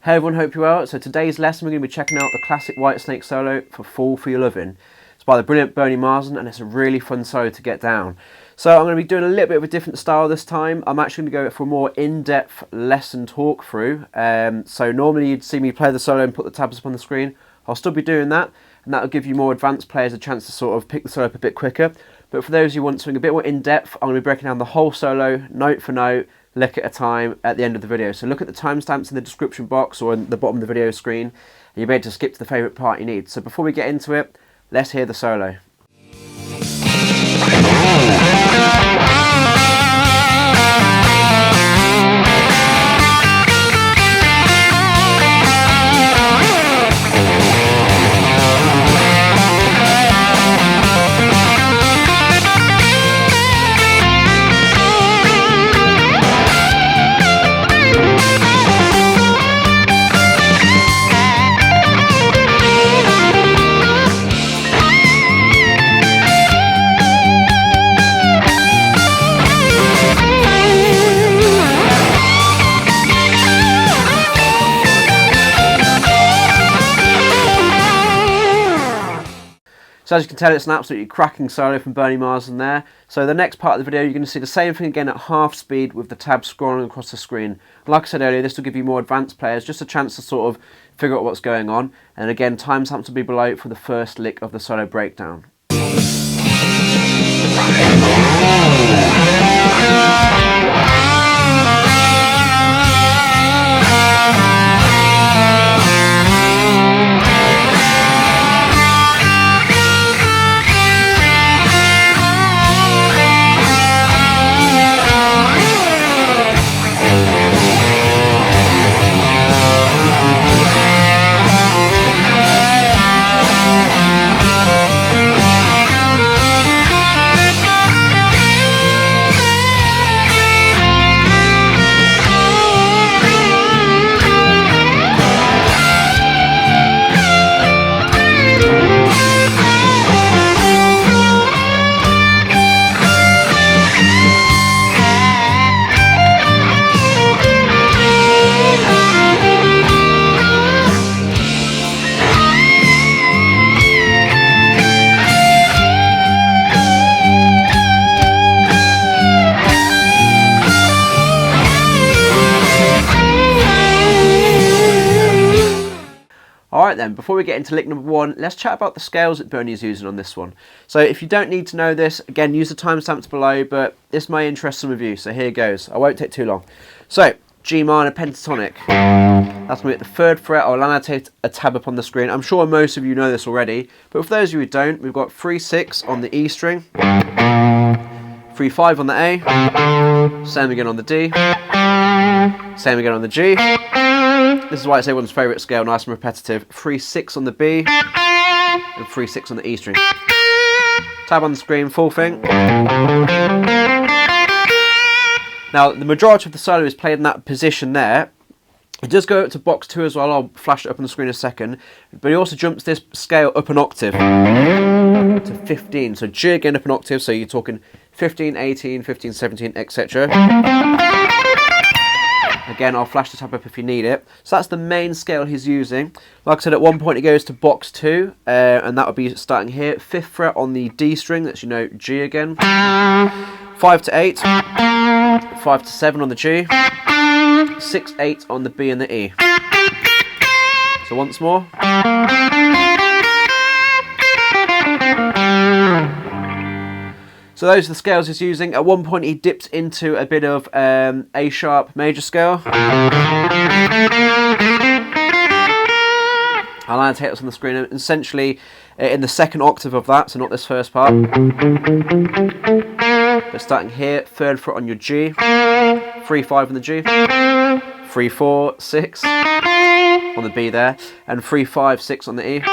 Hey everyone, hope you're well. So today's lesson we're going to be checking out the classic Whitesnake solo for Fall for Your Lovin'. It's by the brilliant Bernie Marsden and it's a really fun solo to get down. So I'm going to be doing a little bit of a different style this time. I'm actually going to go for a more in-depth lesson talk through. So normally you'd see me play the solo and put the tabs up on the screen. I'll still be doing that, and that'll give you more advanced players a chance to sort of pick the solo up a bit quicker. But for those who want something a bit more in-depth, I'm going to be breaking down the whole solo, note for note, lick at a time at the end of the video. So look at the timestamps in the description box or in the bottom of the video screen, and you'll be able to skip to the favourite part you need. So before we get into it, let's hear the solo. So as you can tell, it's an absolutely cracking solo from Bernie Marsden there. So the next part of the video, you're going to see the same thing again at half speed with the tabs scrolling across the screen. And like I said earlier, this will give you more advanced players just a chance to sort of figure out what's going on. And again, timestamps will be below for the first lick of the solo breakdown. Alright then, before we get into lick number one, let's chat about the scales that Bernie is using on this one. So if you don't need to know this, again, use the timestamps below, but this may interest some of you, so here goes. I won't take too long. So, G minor pentatonic. That's going to be at the 3rd fret. I'll annotate a tab up on the screen. I'm sure most of you know this already, but for those of you who don't, we've got 3/6 on the E string, 3/5 on the A, same again on the D, same again on the G. This is why it's everyone's favourite scale, nice and repetitive. 3/6 on the B and 3/6 on the E string. Tab on the screen, full thing. Now, the majority of the solo is played in that position there. It does go up to box 2 as well, I'll flash it up on the screen in a second. But he also jumps this scale up an octave to 15. So G again up an octave, so you're talking 15, 18, 15, 17, etc. Again, I'll flash the tab up if you need it. So that's the main scale he's using. Like I said, at one point it goes to box 2, and that would be starting here. 5th fret on the D string, that's, you know, G again. 5 to 8, 5 to 7 on the G, 6, 8 on the B and the E. So once more. So those are the scales he's using. At one point he dipped into a bit of A sharp major scale. I'll annotate this on the screen. Essentially in the 2nd octave of that, so not this first part. But starting here, 3rd fret on your G, 3/5 on the G, 3/4, 6 on the B there, and 3/5, 6 on the E.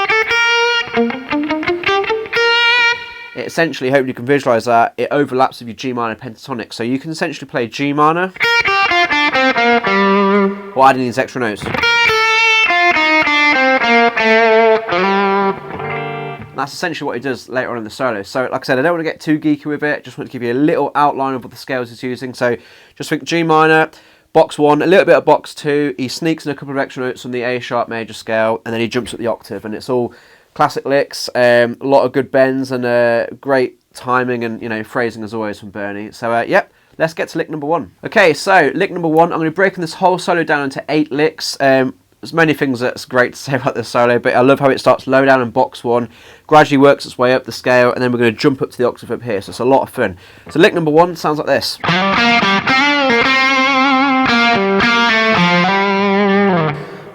It essentially, hopefully you can visualise that, it overlaps with your G minor pentatonic. So you can essentially play G minor while adding these extra notes. And that's essentially what he does later on in the solo. So like I said, I don't want to get too geeky with it, just want to give you a little outline of what the scales he's using. So just think G minor, box 1, a little bit of box 2, he sneaks in a couple of extra notes on the A sharp major scale, and then he jumps at the octave, and it's all classic licks, a lot of good bends, and great timing and, you know, phrasing as always from Bernie. So yep, let's get to lick number 1. Okay, so lick number 1, I'm going to be breaking this whole solo down into 8 licks. There's many things that's great to say about this solo, but I love how it starts low down in box 1, gradually works its way up the scale, and then we're going to jump up to the octave up here, so it's a lot of fun. So lick number 1 sounds like this.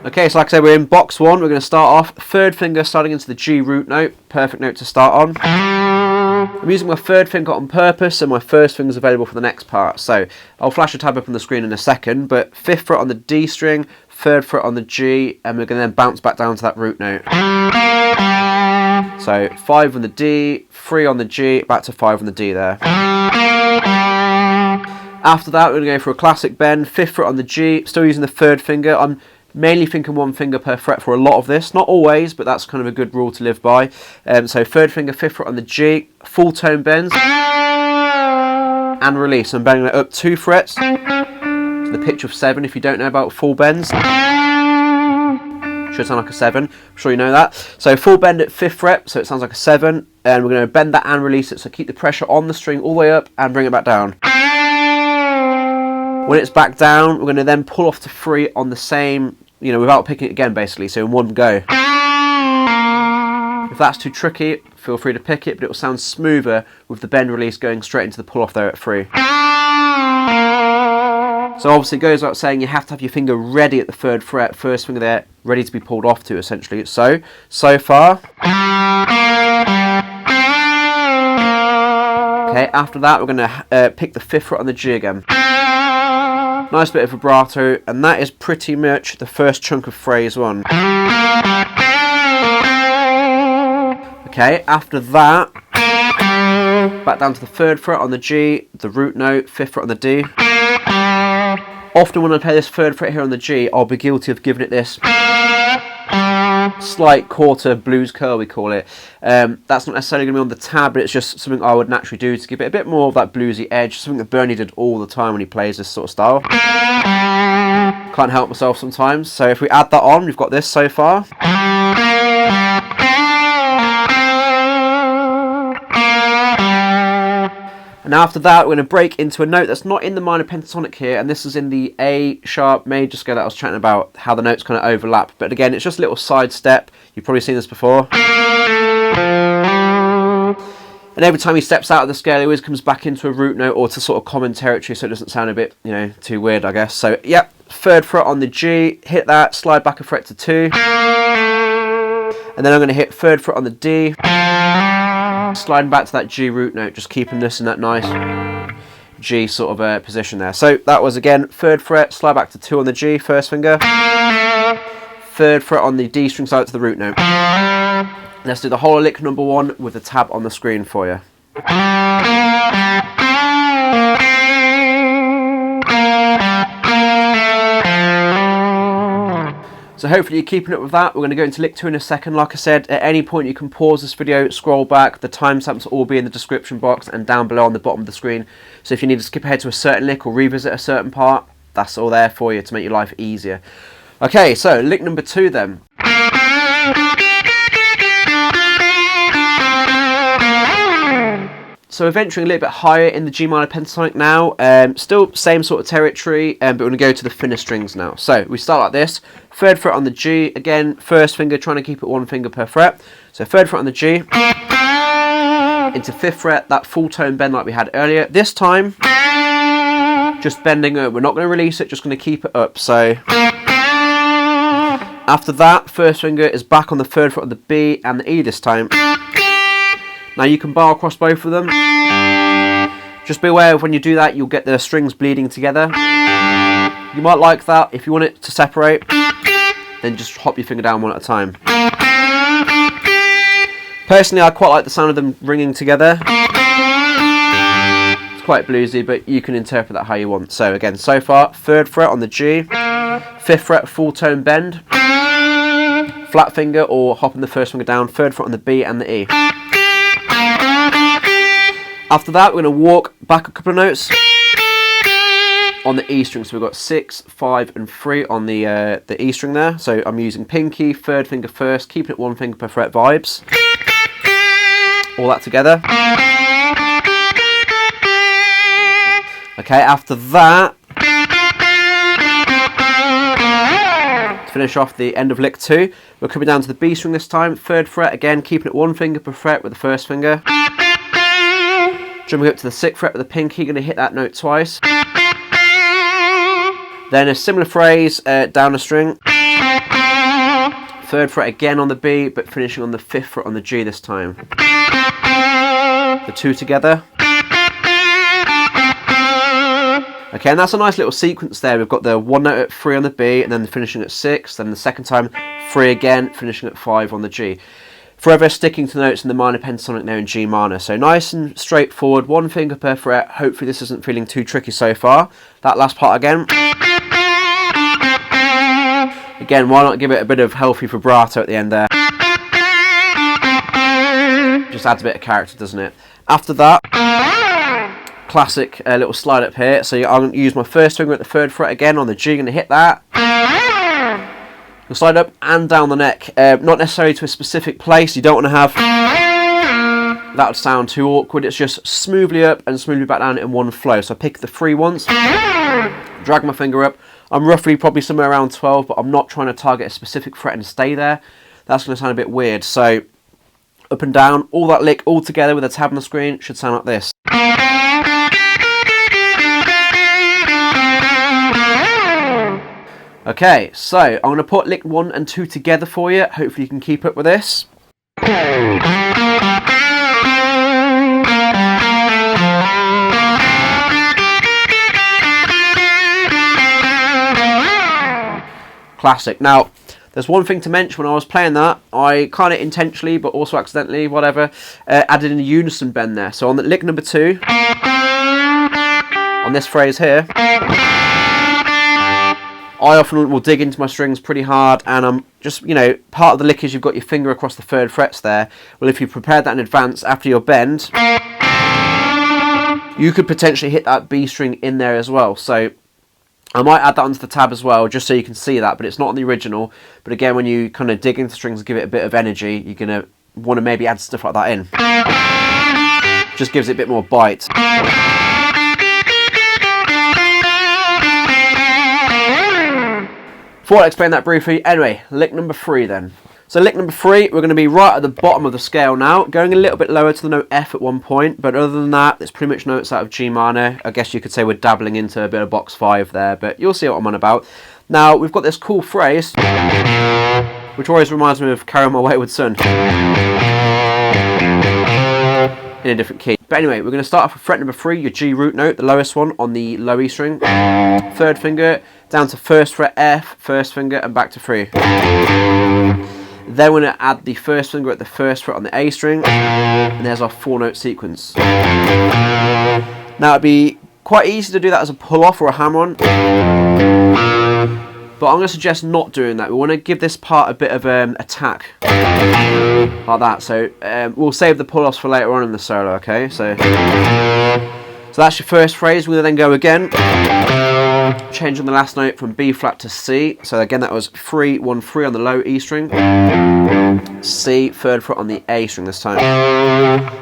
Okay, so like I said, we're in box 1, we're going to start off, third finger starting into the G root note, perfect note to start on. I'm using my third finger on purpose, so my first finger is available for the next part. So I'll flash a tab up on the screen in a second, but 5th fret on the D string, 3rd fret on the G, and we're going to then bounce back down to that root note. So 5 on the D, 3 on the G, back to 5 on the D there. After that, we're going to go for a classic bend, 5th fret on the G, still using the 3rd finger. I'm mainly thinking 1 finger per fret for a lot of this, not always, but that's kind of a good rule to live by. So 3rd finger, 5th fret on the G, full tone bends, and release. I'm bending it up 2 frets, to the pitch of 7 if you don't know about full bends. Should sound like a 7, I'm sure you know that. So full bend at 5th fret, so it sounds like a 7, and we're going to bend that and release it, so keep the pressure on the string all the way up and bring it back down. When it's back down, we're going to then pull off to 3 on the same, you know, without picking it again basically, so in one go. If that's too tricky, feel free to pick it, but it will sound smoother with the bend release going straight into the pull off there at 3. So obviously it goes without saying you have to have your finger ready at the 3rd fret, first finger there, ready to be pulled off to essentially. So far. Okay, after that we're going to pick the 5th fret on the G again. Nice bit of vibrato, and that is pretty much the first chunk of phrase 1. Okay, after that, back down to the 3rd fret on the G, the root note, 5th fret on the D. Often when I play this 3rd fret here on the G, I'll be guilty of giving it this slight quarter blues curl, we call it. That's not necessarily going to be on the tab, but it's just something I would naturally do to give it a bit more of that bluesy edge, something that Bernie did all the time when he plays this sort of style. Can't help myself sometimes, so if we add that on, we've got this so far. And after that, we're going to break into a note that's not in the minor pentatonic here, and this is in the A sharp major scale that I was chatting about, how the notes kind of overlap. But again, it's just a little side step. You've probably seen this before. And every time he steps out of the scale, he always comes back into a root note or to sort of common territory, so it doesn't sound a bit, you know, too weird, I guess. So, yep, 3rd fret on the G, hit that, slide back a fret to 2. And then I'm going to hit 3rd fret on the D. Sliding back to that G root note, just keeping this in that nice G sort of position there. So that was again 3rd fret, slide back to 2 on the G, first finger, 3rd fret on the D string, slide to the root note. Let's do the whole lick number 1 with the tab on the screen for you. So hopefully you're keeping up with that. We're going to go into lick 2 in a second. Like I said, at any point you can pause this video, scroll back. The timestamps will all be in the description box and down below on the bottom of the screen. So if you need to skip ahead to a certain lick or revisit a certain part, that's all there for you to make your life easier. Okay, so lick number 2 then. So we're venturing a little bit higher in the G minor pentatonic now, still same sort of territory, but we're going to go to the thinner strings now. So we start like this, 3rd fret on the G, again, first finger, trying to keep it 1 finger per fret. So 3rd fret on the G, into 5th fret, that full tone bend like we had earlier. This time, just bending up, we're not going to release it, just going to keep it up. So after that, first finger is back on the 3rd fret on the B and the E this time. Now you can bar across both of them. Just be aware of when you do that, you'll get the strings bleeding together. You might like that. If you want it to separate, then just hop your finger down one at a time. Personally, I quite like the sound of them ringing together. It's quite bluesy, but you can interpret that how you want. So again, so far, 3rd fret on the G, 5th fret full tone bend, flat finger or hopping the first finger down, 3rd fret on the B and the E. After that, we're going to walk back a couple of notes on the E string. So we've got 6, 5 and 3 on the E string there. So I'm using pinky, third finger first, keeping it 1 finger per fret vibes. All that together. Okay, after that, to finish off the end of lick 2, we're coming down to the B string this time, 3rd fret again, keeping it 1 finger per fret with the first finger. Jumping up to the 6th fret with the pinky, going to hit that note twice. Then a similar phrase down the string. 3rd fret again on the B, but finishing on the 5th fret on the G this time. The 2 together. Okay, and that's a nice little sequence there. We've got the 1 note at 3 on the B, and then finishing at 6, then the second time 3 again, finishing at 5 on the G. Forever sticking to notes in the minor pentatonic there in G minor. So nice and straightforward, 1 finger per fret. Hopefully this isn't feeling too tricky so far. That last part again. Again, why not give it a bit of healthy vibrato at the end there? Just adds a bit of character, doesn't it? After that, classic little slide up here. So I'm going to use my first finger at the 3rd fret again on the G, going to hit that. You'll slide up and down the neck, not necessarily to a specific place. You don't want to have that would sound too awkward. It's just smoothly up and smoothly back down in one flow. So I pick the 3 once, drag my finger up. I'm roughly probably somewhere around 12, but I'm not trying to target a specific fret and stay there. That's going to sound a bit weird. So up and down, all that lick all together with a tab on the screen should sound like this. Okay, so I'm going to put lick 1 and 2 together for you. Hopefully you can keep up with this. Classic. Now, there's one thing to mention. When I was playing that, I kind of intentionally, but also accidentally, whatever, added in a unison bend there. So on the lick number 2, on this phrase here, I often will dig into my strings pretty hard, and I'm just, you know, part of the lick is you've got your finger across the 3rd frets there. Well, if you prepared that in advance after your bend, you could potentially hit that B string in there as well. So I might add that onto the tab as well, just so you can see that, but it's not on the original. But again, when you kind of dig into strings and give it a bit of energy, you're going to want to maybe add stuff like that in. Just gives it a bit more bite. Thought I'd explain that briefly. Anyway, lick number 3 then. So lick number 3, we're going to be right at the bottom of the scale now, going a little bit lower to the note F at one point, but other than that, it's pretty much notes out of G minor. I guess you could say we're dabbling into a bit of box 5 there, but you'll see what I'm on about. Now, we've got this cool phrase, which always reminds me of Carry On My Wayward Son, in a different key. But anyway, we're going to start off with fret number 3, your G root note, the lowest one on the low E string. 3rd finger, down to 1st fret F, 1st finger, and back to 3. Then we're going to add the 1st finger at the 1st fret on the A string, and there's our 4-note sequence. Now it'd be quite easy to do that as a pull-off or a hammer-on, but I'm going to suggest not doing that. We want to give this part a bit of attack, like that. So we'll save the pull-offs for later on in the solo, okay? So that's your first phrase. We're going to then go again, changing the last note from B flat to C. So again, that was 3, 1, 3 on the low E string, C, 3rd fret on the A string this time.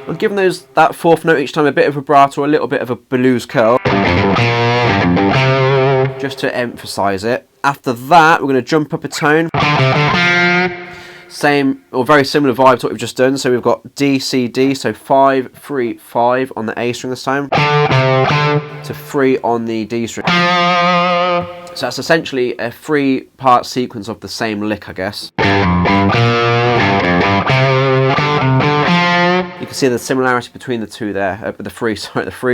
I'm giving that 4th note each time a bit of vibrato, a little bit of a blues curl, just to emphasize it. After that, we're going to jump up a tone. Same or very similar vibe to what we've just done. So we've got D, C, D. So 5, 3, 5 on the A string this time, to 3 on the D string. So that's essentially a 3-part sequence of the same lick, I guess. You can see the similarity between the two there, the 3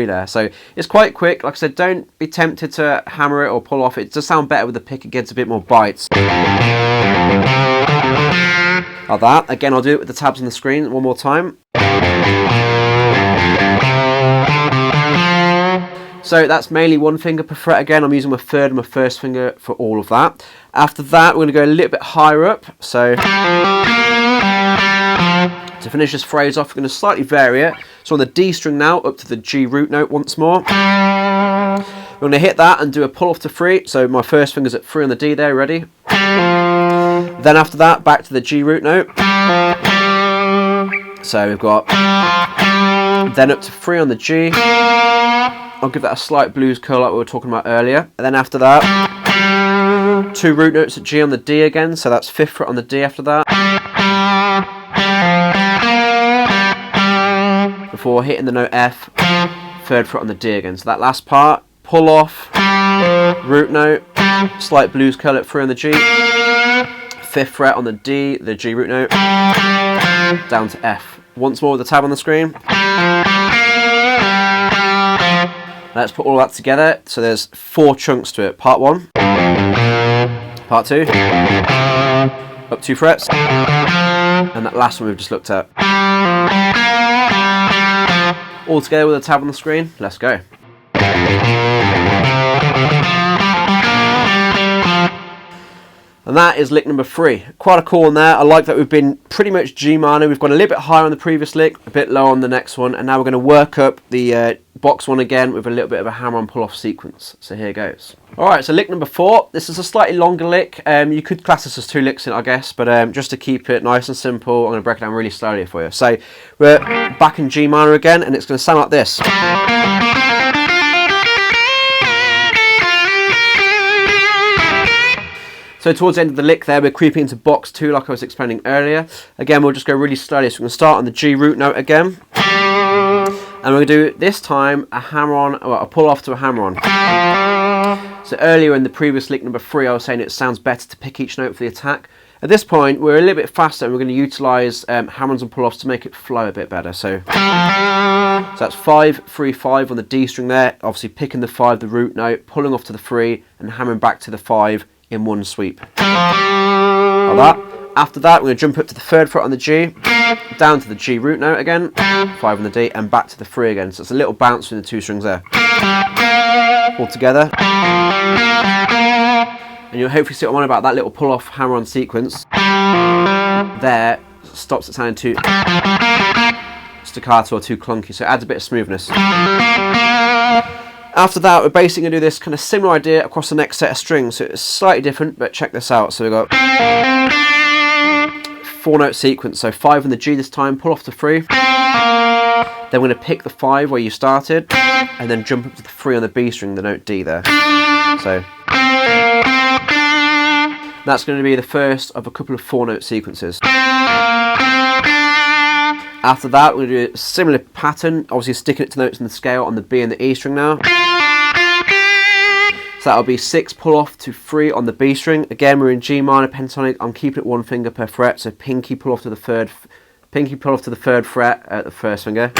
there. So it's quite quick. Like I said, don't be tempted to hammer it or pull off. It does sound better with the pick. It gets a bit more bites. Like that. Again, I'll do it with the tabs on the screen one more time. So that's mainly 1 finger per fret again. I'm using my 3rd and my 1st finger for all of that. After that, we're going to go a little bit higher up. So to finish this phrase off, we're going to slightly vary it. So on the D string now, up to the G root note once more. We're going to hit that and do a pull off to 3. So my first finger's at 3 on the D there, ready? Then after that, back to the G root note. So we've got, then up to 3 on the G. I'll give that a slight blues curl like we were talking about earlier. And then after that, 2 root notes at G on the D again. So that's 5th fret on the D after that. Before hitting the note F, 3rd fret on the D again. So that last part, pull off, root note, slight blues curl at 3 on the G, 5th fret on the D, the G root note, down to F. Once more with the tab on the screen. Let's put all that together. So there's 4 chunks to it. Part 1, part 2, up 2 frets, and that last one we've just looked at. All together with a tab on the screen. Let's go. And that is lick number 3. Quite a cool one there. I like that we've been pretty much G minor. We've gone a little bit higher on the previous lick, a bit lower on the next one, and now we're going to work up the box one again with a little bit of a hammer-on pull-off sequence. So here goes. Alright, so lick number 4. This is a slightly longer lick. You could class this as 2 licks in it, I guess, but just to keep it nice and simple, I'm going to break it down really slowly for you. So we're back in G minor again, and it's going to sound like this. So towards the end of the lick there, we're creeping into box 2 like I was explaining earlier. Again, we'll just go really slowly. So we're going to start on the G root note again. And we're going to do, this time, a hammer-on, well, a pull-off to a hammer-on. So earlier in the previous lick number 3, I was saying it sounds better to pick each note for the attack. At this point, we're a little bit faster and we're going to utilise hammer-ons and pull-offs to make it flow a bit better. So that's 5, 3, 5 on the D string there. Obviously picking the 5, the root note, pulling off to the 3 and hammering back to the 5 in one sweep. Like that. After that, we're going to jump up to the 3rd fret on the G, down to the G root note again, 5 on the D, and back to the 3 again. So it's a little bounce between the 2 strings there. All together. And you'll hopefully see what I'm on about, that little pull-off hammer-on sequence. There stops it sounding too staccato or too clunky, so it adds a bit of smoothness. After that, we're basically going to do this kind of similar idea across the next set of strings. So it's slightly different, but check this out. So we've got 4-note sequence. So 5 on the G this time, pull off to 3. Then we're going to pick the 5 where you started, and then jump up to the 3 on the B string, the note D there. So that's going to be the first of a couple of 4-note sequences. After that, we're going to do a similar pattern, obviously sticking it to notes in the scale on the B and the E string now. So that'll be 6 pull off to 3 on the B string. Again, we're in G minor pentatonic. I'm keeping it 1 finger per fret, so pinky pull off to the 3rd fret at the 1st finger.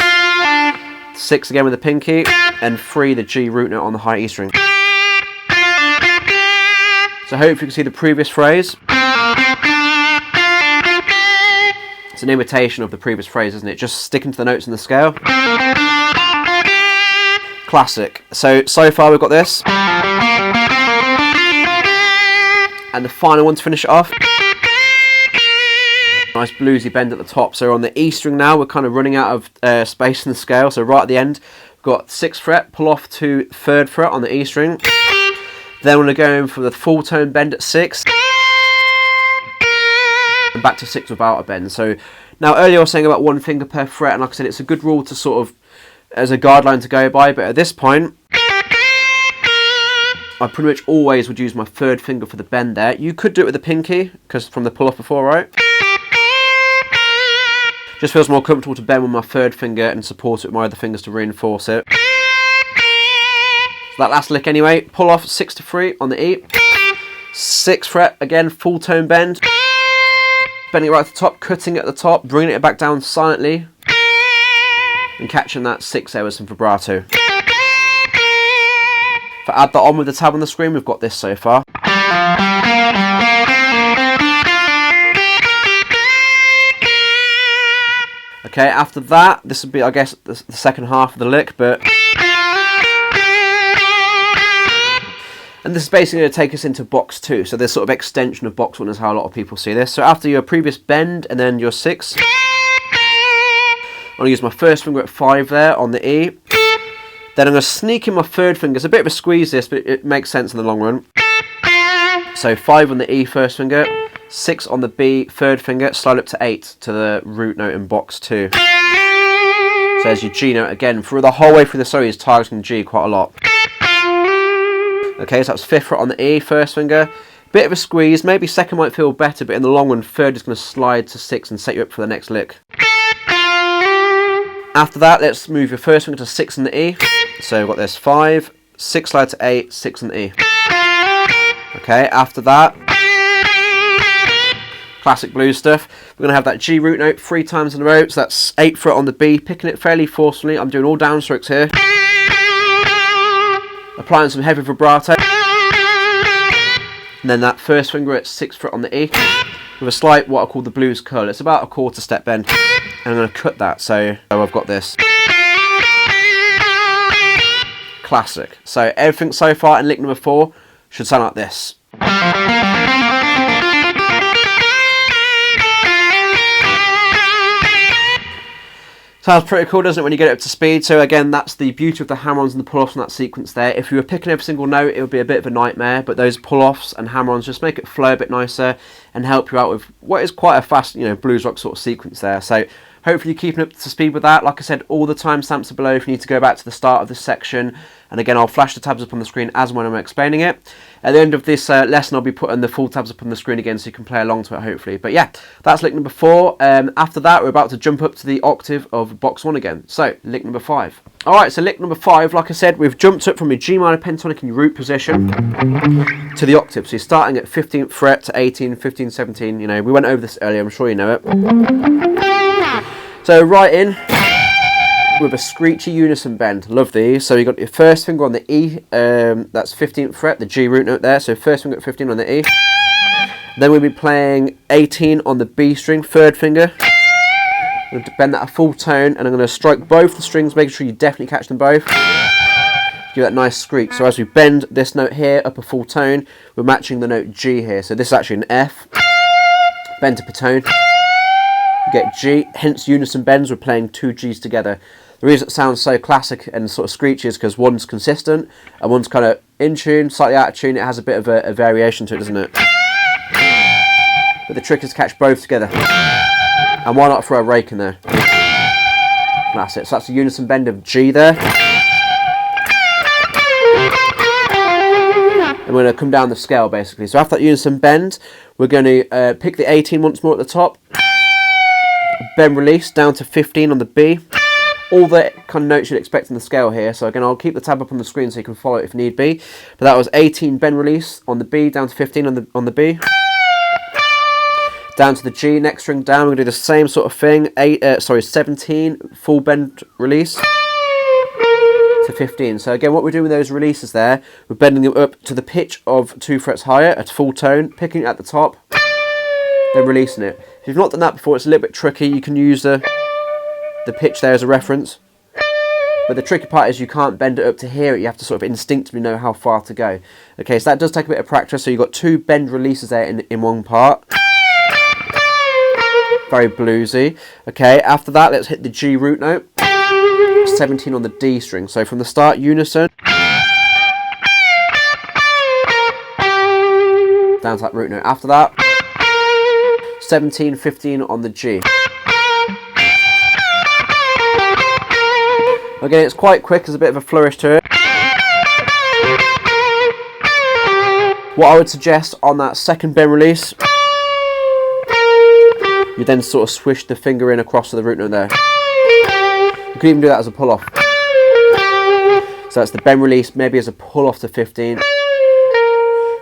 6 again with the pinky, and 3 the G root note on the high E string. So hopefully you can see the previous phrase. It's an imitation of the previous phrase, isn't it? Just sticking to the notes in the scale. Classic. So far we've got this. And the final one to finish it off. Nice bluesy bend at the top. So on the E string now, we're kind of running out of space in the scale. So right at the end, we've got 6th fret, pull off to 3rd fret on the E string. Then we're going to go in for the full tone bend at 6. And back to 6 without a bend. So now earlier I was saying about 1 finger per fret, and like I said, it's a good rule to sort of, as a guideline to go by, but at this point I pretty much always would use my 3rd finger for the bend there. You could do it with the pinky, because from the pull off before, right? Just feels more comfortable to bend with my 3rd finger and support it with my other fingers to reinforce it. So that last lick anyway, pull off 6 to 3 on the E, 6th fret, again full tone bend. Bending it right at the top, cutting it at the top, bringing it back down silently, and catching that 6 there with some vibrato. If I add that on with the tab on the screen, we've got this so far. Okay, after that, this would be, I guess, the second half of the lick, but... And this is basically going to take us into box 2. So this sort of extension of box 1 is how a lot of people see this. So after your previous bend and then your 6, I'm going to use my 1st finger at 5 there on the E. Then I'm going to sneak in my third finger. It's a bit of a squeeze this, but it makes sense in the long run. So 5 on the E first finger, 6 on the B third finger, slide up to 8 to the root note in box 2. So there's your G note again. Through the whole way through the solo, he's targeting G quite a lot. Okay, so that's 5th fret on the E first finger. Bit of a squeeze, maybe second might feel better, but in the long run, third is going to slide to 6 and set you up for the next lick. After that, let's move your first finger to 6 on the E. So we've got this 5, 6 slide to 8, 6 on the E. Okay, after that, classic blues stuff. We're going to have that G root note 3 times in a row. So that's 8th fret on the B, picking it fairly forcefully. I'm doing all downstrokes here. Applying some heavy vibrato. And then that first finger at 6th fret on the E with a slight, what I call the blues curl. It's about a quarter step bend. And I'm going to cut that. So I've got this. Classic. So everything so far in lick number 4 should sound like this. Sounds pretty cool, doesn't it, when you get it up to speed? So again, that's the beauty of the hammer-ons and the pull-offs in that sequence there. If you were picking every single note, it would be a bit of a nightmare, but those pull-offs and hammer-ons just make it flow a bit nicer and help you out with what is quite a fast, you know, blues rock sort of sequence there. So hopefully you're keeping up to speed with that. Like I said, all the timestamps are below if you need to go back to the start of this section. And again, I'll flash the tabs up on the screen as and when I'm explaining it. At the end of this lesson, I'll be putting the full tabs up on the screen again so you can play along to it, hopefully. But yeah, that's lick number 4. After that, we're about to jump up to the octave of box 1 again. So, lick number 5. Alright, so lick number 5, like I said, we've jumped up from your G minor pentatonic in your root position to the octave. So you're starting at 15th fret to 18, 15, 17. You know, we went over this earlier, I'm sure you know it. So right in with a screechy unison bend. Love these. So you got your first finger on the E, that's 15th fret, the G root note there. So first finger at 15 on the E. Then we'll be playing 18 on the B string, third finger. I'm going to bend that a full tone, and I'm going to strike both the strings, making sure you definitely catch them both. Give that nice screech. So as we bend this note here up a full tone, we're matching the note G here. So this is actually an F. Bend up a tone. You get G, hence unison bends, we're playing 2 Gs together. The reason it sounds so classic and sort of screechy is because one's consistent and one's kind of in tune, slightly out of tune. It has a bit of a variation to it, doesn't it? But the trick is to catch both together. And why not throw a rake in there? That's it. So that's a unison bend of G there. And we're going to come down the scale basically. So after that unison bend, we're going to pick the 18 once more at the top. Bend release down to 15 on the B. All the kind of notes you'd expect in the scale here. So again, I'll keep the tab up on the screen so you can follow it if need be. But that was 18 bend release on the B, down to 15 on the B. Down to the G, next string down, we're going to do the same sort of thing. 17 full bend release to 15. So again, what we're doing with those releases there, we're bending them up to the pitch of 2 frets higher at full tone, picking it at the top, then releasing it. If you've not done that before, it's a little bit tricky. You can use the pitch there as a reference. But the tricky part is you can't bend it up to hear it. You have to sort of instinctively know how far to go. Okay, so that does take a bit of practice. So you've got 2 bend releases there in one part. Very bluesy. Okay, after that, let's hit the G root note. 17 on the D string. So from the start, unison. Down to that root note. After that, 17, 15 on the G. Again, it's quite quick, there's a bit of a flourish to it. What I would suggest on that second bend release, you then sort of swish the finger in across to the root note there. You could even do that as a pull-off. So that's the bend release, maybe as a pull-off to 15,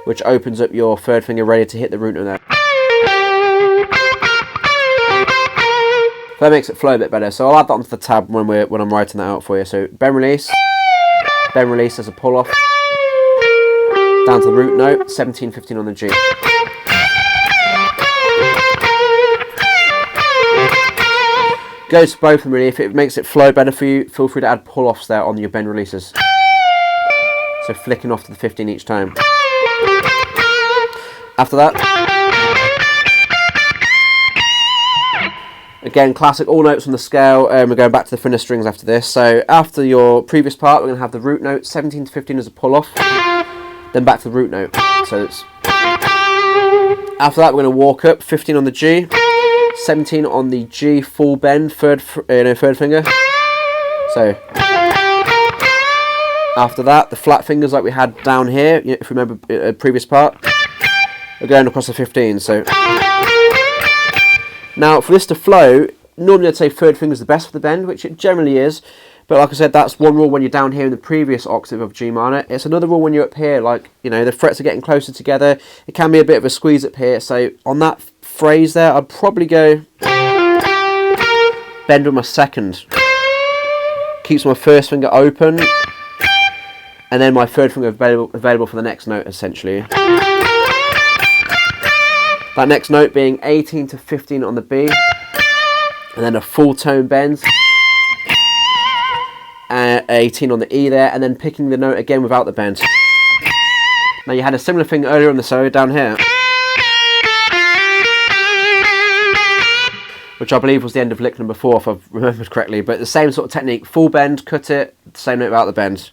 which opens up your third finger ready to hit the root note there. That makes it flow a bit better. So I'll add that onto the tab when I'm writing that out for you. So bend release as a pull off, down to the root note, 17, 15 on the G. Goes for both of them really. If it makes it flow better for you, feel free to add pull offs there on your bend releases. So flicking off to the 15 each time. After that, Again, classic all notes on the scale. We're going back to the thinner strings after this. So after your previous part, we're going to have the root note, 17 to 15 as a pull off, then back to the root note. So it's after that, we're going to walk up, 15 on the G, 17 on the G full bend, third finger. So after that, the flat fingers like we had down here, if you remember a previous part, are going across the 15. So now for this to flow, normally I'd say third finger is the best for the bend, which it generally is. But like I said, that's one rule when you're down here in the previous octave of G minor. It's another rule when you're up here, like, you know, the frets are getting closer together. It can be a bit of a squeeze up here. So on that phrase there, I'd probably go bend with my second. Keeps my first finger open. And then my third finger available for the next note, essentially. That next note being 18 to 15 on the B. And then a full tone bend. 18 on the E there, and then picking the note again without the bend. Now you had a similar thing earlier on the solo down here, which I believe was the end of lick number 4 if I've remembered correctly, but the same sort of technique, full bend, cut it, same note without the bend.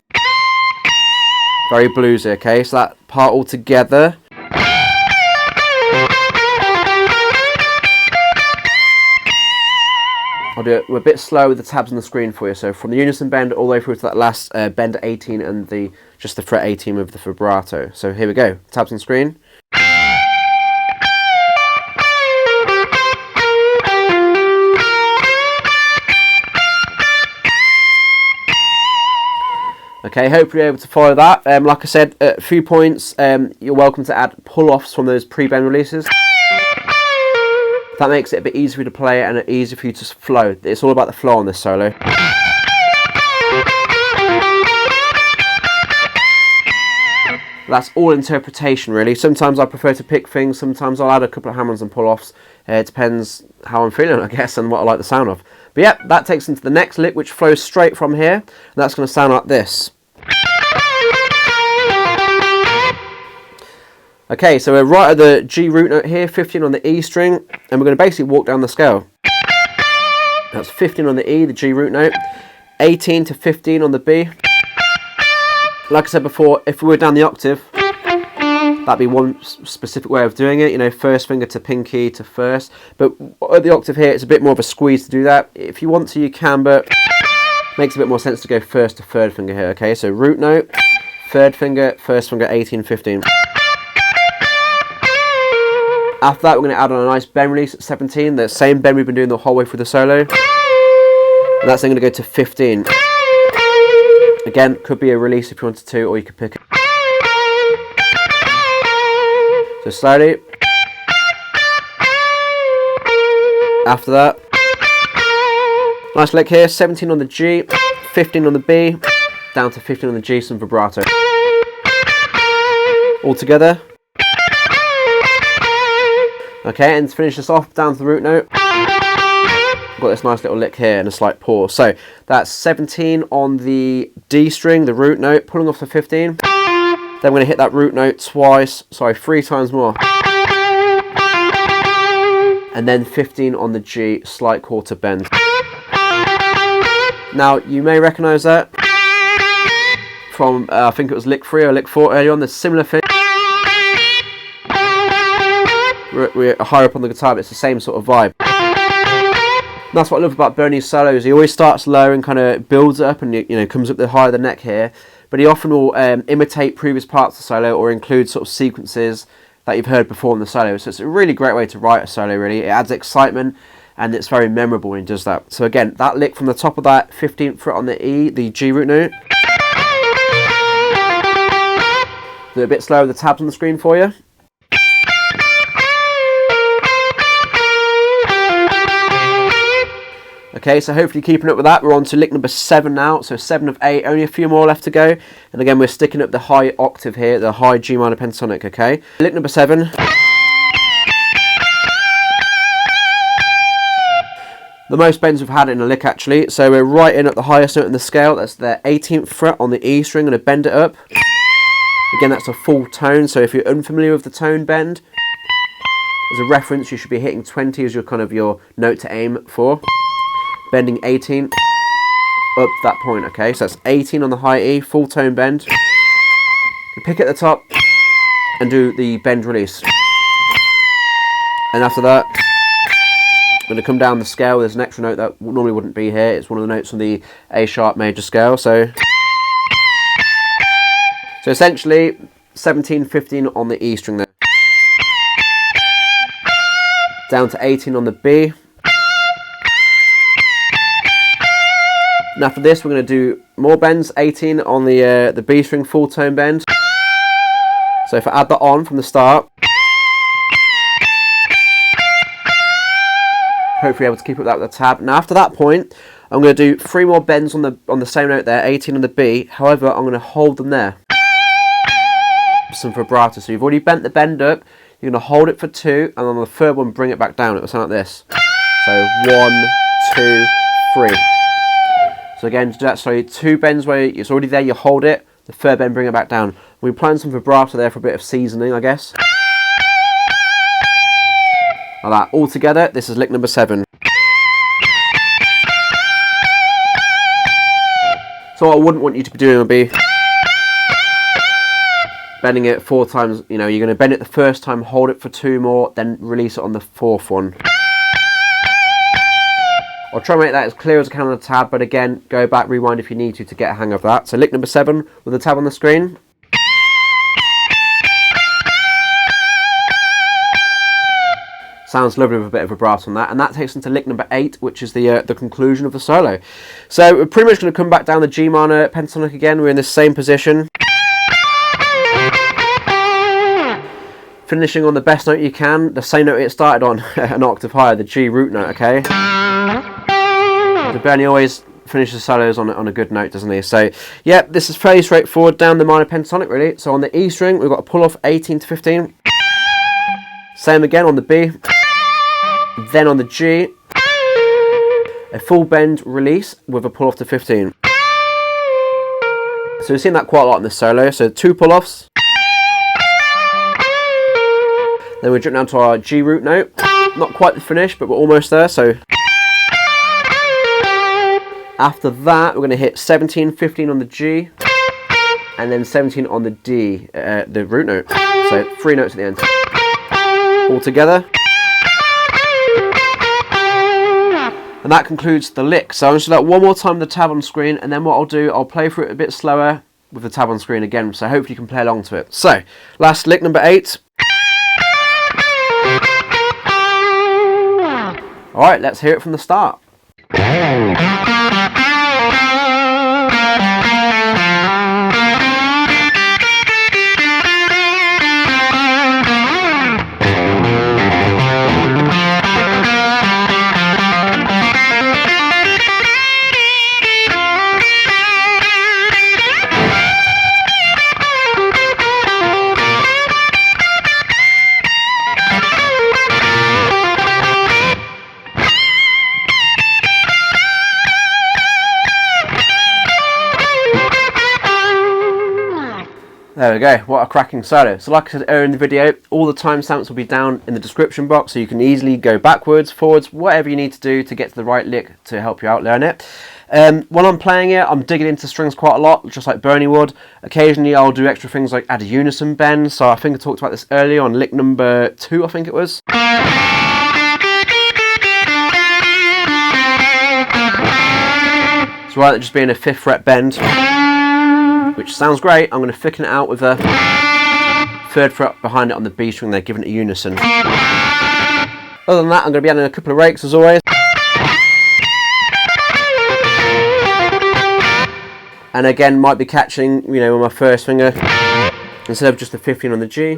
Very bluesy, okay, so that part all together. I'll do it a bit slow with the tabs on the screen for you. So from the unison bend all the way through to that last bend 18 and just the fret 18 with the vibrato. So here we go. Tabs on screen. Okay, hopefully you're able to follow that. Like I said, at a few points, you're welcome to add pull-offs from those pre-bend releases. That makes it a bit easier for you to play and easier for you to flow. It's all about the flow on this solo. That's all interpretation, really. Sometimes I prefer to pick things, sometimes I'll add a couple of hammer-ons and pull-offs. It depends how I'm feeling, I guess, and what I like the sound of. But yeah, that takes into the next lick, which flows straight from here, and that's going to sound like this. Okay, so we're right at the G root note here, 15 on the E string, and we're going to basically walk down the scale. That's 15 on the E, the G root note, 18 to 15 on the B. Like I said before, if we were down the octave, that'd be one specific way of doing it, you know, first finger to pinky to first. But at the octave here, it's a bit more of a squeeze to do that. If you want to, you can, but it makes a bit more sense to go first to third finger here, okay? So root note, third finger, first finger, 18, 15. After that, we're going to add on a nice bend release at 17, the same bend we've been doing the whole way through the solo. And that's then going to go to 15. Again, could be a release if you wanted to, or you could pick it. So slowly. After that, nice lick here, 17 on the G, 15 on the B, down to 15 on the G, some vibrato. All together. Okay, and to finish this off, down to the root note, I've got this nice little lick here and a slight pause. So that's 17 on the D string, the root note, pulling off the 15. Then we're going to hit that root note three times more. And then 15 on the G, slight quarter bend. Now, you may recognise that from, I think it was lick 3 or lick 4 earlier on, the similar thing. We're higher up on the guitar, but it's the same sort of vibe. And that's what I love about Bernie's solos. He always starts low and kind of builds up and, you know, comes up the higher the neck here. But he often will imitate previous parts of the solo or include sort of sequences that you've heard before in the solo. So it's a really great way to write a solo, really. It adds excitement and it's very memorable when he does that. So again, that lick from the top of that 15th fret on the E, the G root note. Do it a bit slower with the tabs on the screen for you. Okay, so hopefully keeping up with that. We're on to lick number 7 now, so 7 of 8, only a few more left to go. And again, we're sticking up the high octave here, the high G minor pentatonic, okay? Lick number 7. The most bends we've had in a lick, actually. So we're right in at the highest note in the scale. That's the 18th fret on the E string, going to bend it up. Again, that's a full tone, so if you're unfamiliar with the tone bend, As a reference, you should be hitting 20 as your kind of your note to aim for. Bending 18 up to that point, okay? So that's 18 on the high E, full tone bend. You pick at the top and do the bend release. And after that, I'm going to come down the scale. There's an extra note that normally wouldn't be here. It's one of the notes on the A sharp major scale. So essentially 17, 15 on the E string there. Down to 18 on the B. And after this, we're going to do more bends. 18 on the B string, full tone bend. So if I add that on from the start, hopefully able to keep up that with the tab. Now after that point, I'm going to do 3 more bends on the same note there, 18 on the B. However, I'm going to hold them there. Some vibrato. So you've already bent the bend up. You're going to hold it for 2, and on the third one, bring it back down. It will sound like this. So 1, 2, 3. So again, to do that slowly, 2 bends where it's already there, you hold it. The third bend, bring it back down. We're applying some vibrato there for a bit of seasoning, I guess. Like that. All together, this is lick number 7. So what I wouldn't want you to be doing would be bending it 4 times. You know, you're going to bend it the first time, hold it for 2 more, then release it on the 4th one. I'll try and make that as clear as I can on the tab, but again, go back, rewind if you need to get a hang of that. So lick number 7 with the tab on the screen. Sounds lovely with a bit of vibrato on that, and that takes us into lick number 8, which is the conclusion of the solo. So we're pretty much going to come back down the G minor pentatonic again. We're in the same position. Finishing on the best note you can, the same note it started on, an octave higher, the G root note, okay? So Bernie always finishes solos on a good note, doesn't he? So, yeah, this is fairly straightforward down the minor pentatonic, really. So on the E string, we've got a pull off 18 to 15. Same again on the B. Then on the G, a full bend release with a pull off to 15. So we've seen that quite a lot in the solo. So 2 pull offs. Then we jump down to our G root note. Not quite the finish, but we're almost there. So after that, we're going to hit 17, 15 on the G, and then 17 on the D, the root note. So 3 notes at the end. All together. And that concludes the lick. So I'm going to do that one more time with the tab on screen, and then what I'll do, I'll play through it a bit slower with the tab on screen again, so hopefully you can play along to it. So, last lick number 8. Alright, let's hear it from the start. There we go, what a cracking solo. So like I said earlier in the video, all the timestamps will be down in the description box, so you can easily go backwards, forwards, whatever you need to do to get to the right lick to help you out learn it. When I'm playing it, I'm digging into strings quite a lot, just like Bernie would. Occasionally I'll do extra things like add a unison bend, so I think I talked about this earlier on lick number 2, I think it was. So rather than just being a 5th fret bend, which sounds great, I'm going to thicken it out with a 3rd fret behind it on the B string there, giving it a unison. Other than that, I'm going to be adding a couple of rakes as always. And again, might be catching, you know, with my first finger, instead of just the 15 on the G,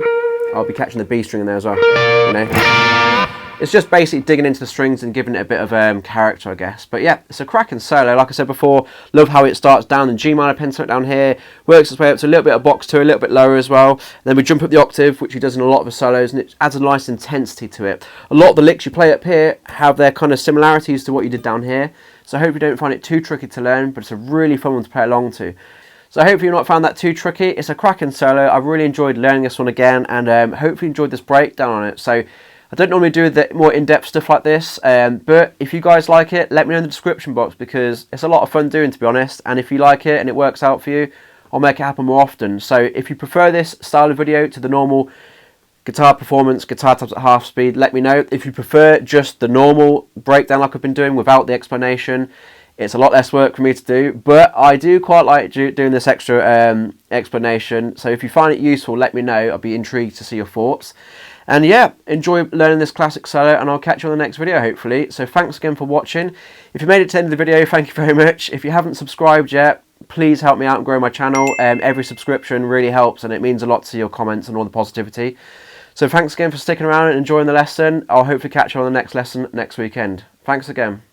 I'll be catching the B string in there as well, you know. It's just basically digging into the strings and giving it a bit of character, I guess. But yeah, it's a cracking solo. Like I said before, love how it starts down in G minor pentatonic down here, works its way up to a little bit of box 2, a little bit lower as well. And then we jump up the octave, which he does in a lot of the solos, and it adds a nice intensity to it. A lot of the licks you play up here have their kind of similarities to what you did down here. So I hope you don't find it too tricky to learn, but it's a really fun one to play along to. So hopefully you've not found that too tricky. It's a cracking solo. I really enjoyed learning this one again, and hopefully enjoyed this breakdown on it. So I don't normally do the more in-depth stuff like this, but if you guys like it, let me know in the description box, because it's a lot of fun doing, to be honest. And if you like it and it works out for you, I'll make it happen more often. So if you prefer this style of video to the normal guitar performance, guitar tabs at half speed, let me know. If you prefer just the normal breakdown like I've been doing without the explanation, it's a lot less work for me to do, but I do quite like doing this extra explanation. So if you find it useful, let me know. I'll be intrigued to see your thoughts. And yeah, enjoy learning this classic solo, and I'll catch you on the next video, hopefully. So thanks again for watching. If you made it to the end of the video, thank you very much. If you haven't subscribed yet, please help me out and grow my channel. Every subscription really helps, and it means a lot to see your comments and all the positivity. So thanks again for sticking around and enjoying the lesson. I'll hopefully catch you on the next lesson next weekend. Thanks again.